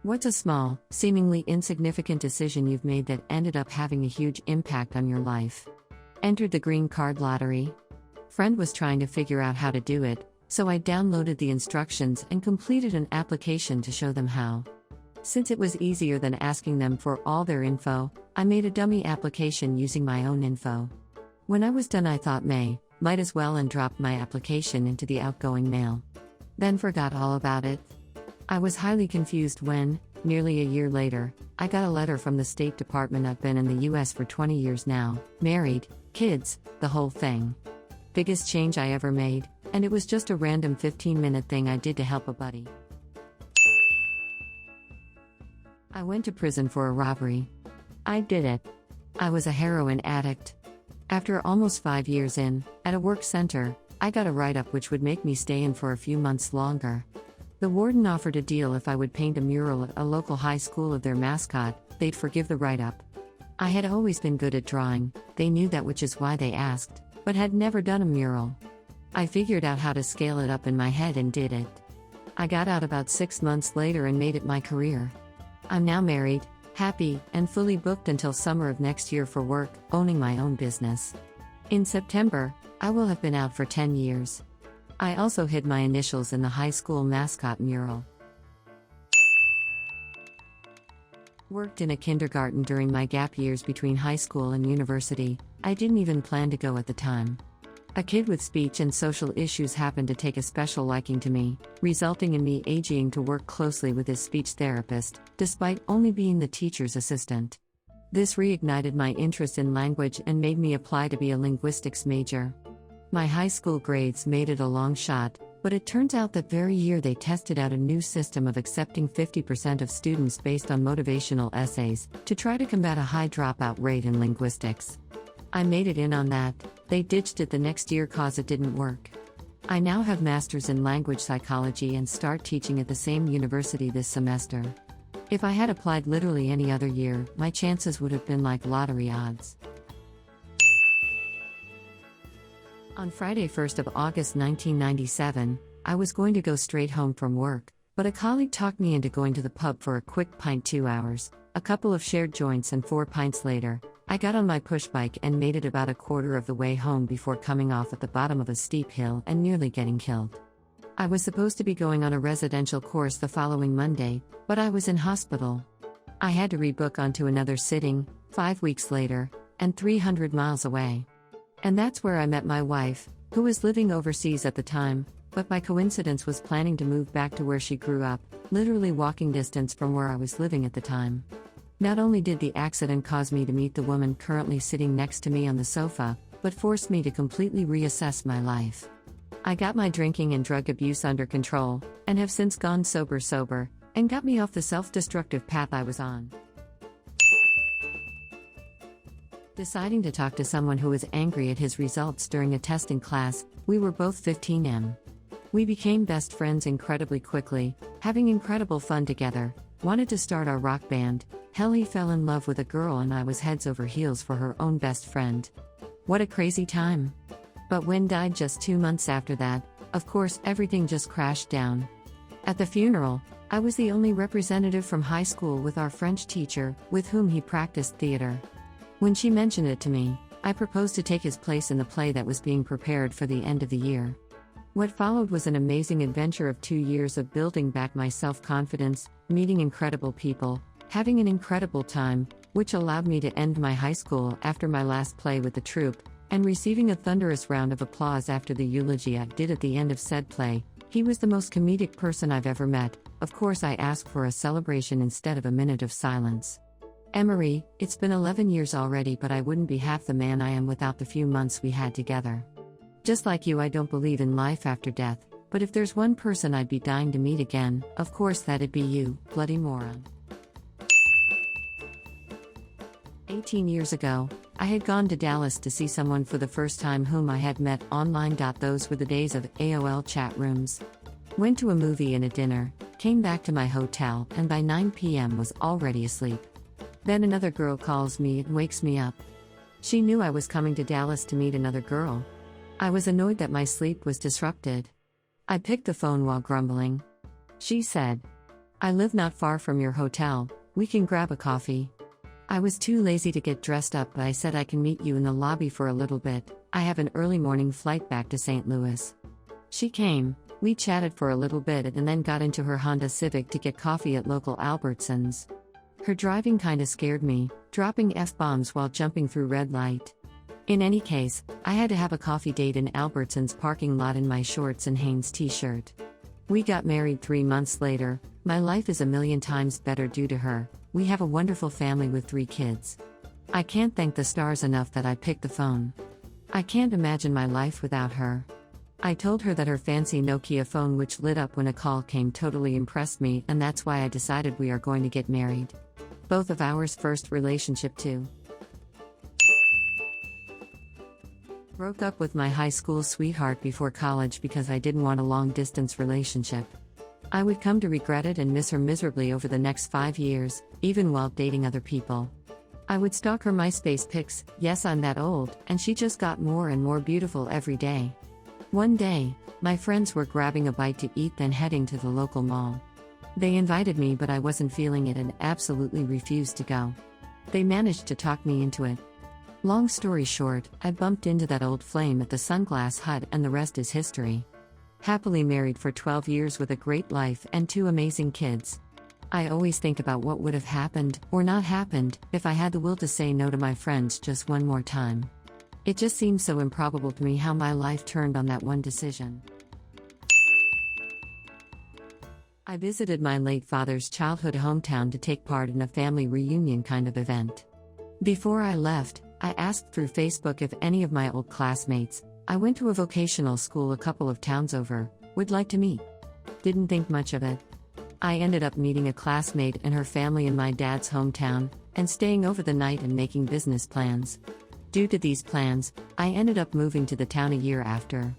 What's a small, seemingly insignificant decision you've made that ended up having a huge impact on your life? Entered the green card lottery? Friend was trying to figure out how to do it, so I downloaded the instructions and completed an application to show them how. Since it was easier than asking them for all their info, I made a dummy application using my own info. When I was done, I thought might as well, and dropped my application into the outgoing mail. Then forgot all about it. I was highly confused when, nearly a year later, I got a letter from the State Department. I've been in the US for 20 years now, married, kids, the whole thing. Biggest change I ever made, and it was just a random 15-minute thing I did to help a buddy. I went to prison for a robbery. I did it. I was a heroin addict. After almost 5 years in, at a work center, I got a write-up which would make me stay in for a few months longer. The warden offered a deal: if I would paint a mural at a local high school of their mascot, they'd forgive the write-up. I had always been good at drawing, they knew that, which is why they asked, but had never done a mural. I figured out how to scale it up in my head and did it. I got out about 6 months later and made it my career. I'm now married, happy, and fully booked until summer of next year for work, owning my own business. In September, I will have been out for 10 years. I also hid my initials in the high school mascot mural. Worked in a kindergarten during my gap years between high school and university. I didn't even plan to go at the time. A kid with speech and social issues happened to take a special liking to me, resulting in me agreeing to work closely with his speech therapist, despite only being the teacher's assistant. This reignited my interest in language and made me apply to be a linguistics major. My high school grades made it a long shot, but it turns out that very year they tested out a new system of accepting 50% of students based on motivational essays, to try to combat a high dropout rate in linguistics. I made it in on that. They ditched it the next year cause it didn't work. I now have masters in language psychology and start teaching at the same university this semester. If I had applied literally any other year, my chances would have been like lottery odds. On Friday, 1st of August 1997, I was going to go straight home from work, but a colleague talked me into going to the pub for a quick pint. 2 hours, a couple of shared joints, and 4 pints later, I got on my push bike and made it about a quarter of the way home before coming off at the bottom of a steep hill and nearly getting killed. I was supposed to be going on a residential course the following Monday, but I was in hospital. I had to rebook onto another sitting, 5 weeks later, and 300 miles away. And that's where I met my wife, who was living overseas at the time, but by coincidence was planning to move back to where she grew up, literally walking distance from where I was living at the time. Not only did the accident cause me to meet the woman currently sitting next to me on the sofa, but forced me to completely reassess my life. I got my drinking and drug abuse under control, and have since gone sober, and got me off the self-destructive path I was on. Deciding to talk to someone who was angry at his results during a testing class, we were both 15M. We became best friends incredibly quickly, having incredible fun together, wanted to start our rock band. Hell, he fell in love with a girl and I was heads over heels for her own best friend. What a crazy time. But Wynn died just 2 months after that. Of course, everything just crashed down. At the funeral, I was the only representative from high school with our French teacher, with whom he practiced theater. When she mentioned it to me, I proposed to take his place in the play that was being prepared for the end of the year. What followed was an amazing adventure of 2 years of building back my self-confidence, meeting incredible people, having an incredible time, which allowed me to end my high school after my last play with the troupe, and receiving a thunderous round of applause after the eulogy I did at the end of said play. He was the most comedic person I've ever met. Of course, I asked for a celebration instead of a minute of silence. Emery, it's been 11 years already, but I wouldn't be half the man I am without the few months we had together. Just like you, I don't believe in life after death, but if there's one person I'd be dying to meet again, of course that'd be you, bloody moron. 18 years ago, I had gone to Dallas to see someone for the first time whom I had met online. Those were the days of AOL chat rooms. Went to a movie and a dinner, came back to my hotel, and by 9 p.m. was already asleep. Then another girl calls me and wakes me up. She knew I was coming to Dallas to meet another girl. I was annoyed that my sleep was disrupted. I picked the phone while grumbling. She said, I live not far from your hotel, we can grab a coffee. I was too lazy to get dressed up, but I said I can meet you in the lobby for a little bit. I have an early morning flight back to St. Louis. She came, we chatted for a little bit and then got into her Honda Civic to get coffee at local Albertsons. Her driving kinda scared me, dropping F-bombs while jumping through red light. In any case, I had to have a coffee date in Albertsons parking lot in my shorts and Hanes t-shirt. We got married 3 months later. My life is a million times better due to her. We have a wonderful family with 3 kids. I can't thank the stars enough that I picked the phone. I can't imagine my life without her. I told her that her fancy Nokia phone which lit up when a call came totally impressed me, and that's why I decided we are going to get married. Both of ours first relationship too. Broke up with my high school sweetheart before college because I didn't want a long-distance relationship. I would come to regret it and miss her miserably over the next 5 years, even while dating other people. I would stalk her MySpace pics, yes I'm that old, and she just got more and more beautiful every day. One day, my friends were grabbing a bite to eat then heading to the local mall. They invited me but I wasn't feeling it and absolutely refused to go. They managed to talk me into it. Long story short, I bumped into that old flame at the Sunglass Hut and the rest is history. Happily married for 12 years with a great life and 2 amazing kids. I always think about what would have happened, or not happened, if I had the will to say no to my friends just one more time. It just seems so improbable to me how my life turned on that one decision. I visited my late father's childhood hometown to take part in a family reunion kind of event. Before I left, I asked through Facebook if any of my old classmates, I went to a vocational school a couple of towns over, would like to meet. Didn't think much of it. I ended up meeting a classmate and her family in my dad's hometown, and staying over the night and making business plans. Due to these plans, I ended up moving to the town a year after.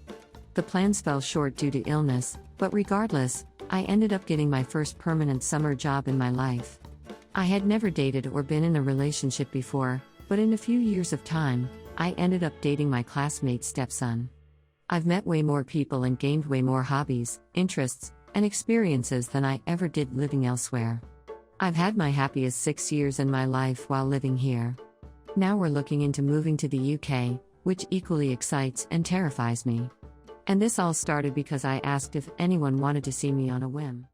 The plans fell short due to illness, but regardless, I ended up getting my first permanent summer job in my life. I had never dated or been in a relationship before, but in a few years of time, I ended up dating my classmate's stepson. I've met way more people and gained way more hobbies, interests, and experiences than I ever did living elsewhere. I've had my happiest 6 years in my life while living here. Now we're looking into moving to the UK, which equally excites and terrifies me. And this all started because I asked if anyone wanted to see me on a whim.